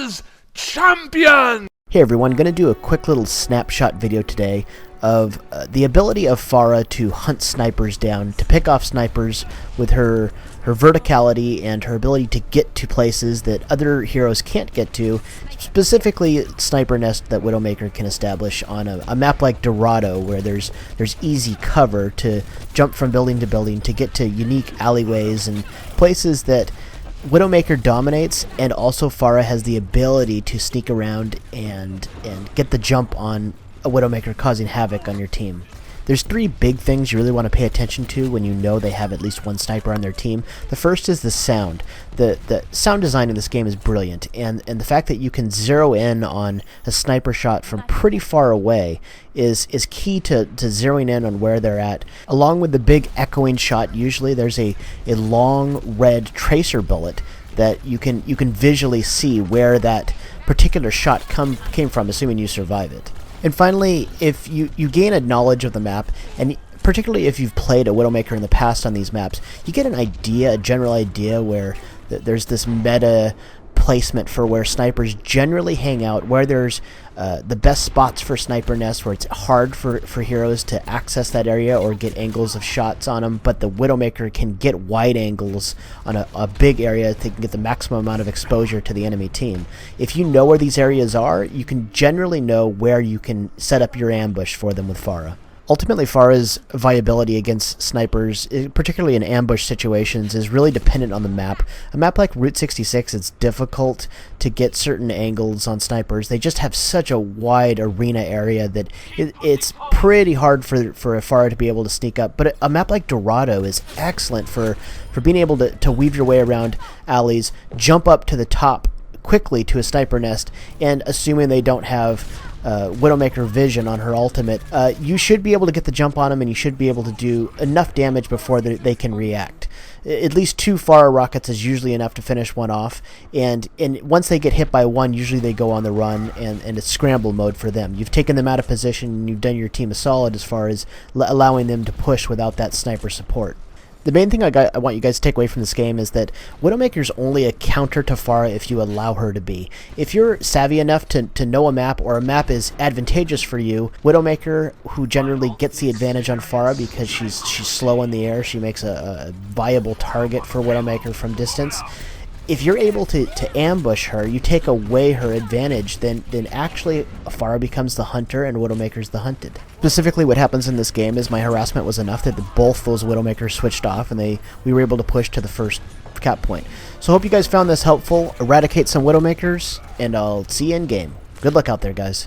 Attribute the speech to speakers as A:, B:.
A: is champion!
B: Hey everyone, going to do a quick little snapshot video today of the ability of Pharah to hunt snipers down, to pick off snipers with her verticality and her ability to get to places that other heroes can't get to, specifically sniper nest that Widowmaker can establish on a map like Dorado, where there's easy cover to jump from building to building, to get to unique alleyways and places that Widowmaker dominates, and also Pharah has the ability to sneak around and get the jump on a Widowmaker, causing havoc on your team. There's three big things you really want to pay attention to when you know they have at least one sniper on their team. The first is the sound. The sound design in this game is brilliant, and the fact that you can zero in on a sniper shot from pretty far away is key to zeroing in on where they're at. Along with the big echoing shot, usually there's a long red tracer bullet that you can visually see where that particular shot came from, assuming you survive it. And finally, if you gain a knowledge of the map, and particularly if you've played a Widowmaker in the past on these maps, you get a general idea where there's this meta placement for where snipers generally hang out, where there's the best spots for sniper nests, where it's hard for heroes to access that area or get angles of shots on them, but the Widowmaker can get wide angles on a big area to get the maximum amount of exposure to the enemy team. If you know where these areas are, you can generally know where you can set up your ambush for them with Pharah. Ultimately, Pharah's viability against snipers, particularly in ambush situations, is really dependent on the map. A map like Route 66, it's difficult to get certain angles on snipers. They just have such a wide arena area that it's pretty hard for a Pharah to be able to sneak up. But a map like Dorado is excellent for being able to weave your way around alleys, jump up to the top quickly to a sniper nest, and assuming they don't have Widowmaker vision on her ultimate, you should be able to get the jump on them, and you should be able to do enough damage before they can react. At least 2 Pharah rockets is usually enough to finish one off, and once they get hit by one, usually they go on the run, and it's scramble mode for them. You've taken them out of position, and you've done your team a solid as far as allowing them to push without that sniper support. The main thing I want you guys to take away from this game is that Widowmaker's only a counter to Pharah if you allow her to be. If you're savvy enough to know a map, or a map is advantageous for you, Widowmaker, who generally gets the advantage on Pharah because she's slow in the air, she makes a viable target for Widowmaker from distance. If you're able to ambush her, you take away her advantage, then actually Pharah becomes the hunter and Widowmaker's the hunted. Specifically, what happens in this game is my harassment was enough that both those Widowmakers switched off, and we were able to push to the first cap point. So I hope you guys found this helpful. Eradicate some Widowmakers, and I'll see you in game. Good luck out there, guys.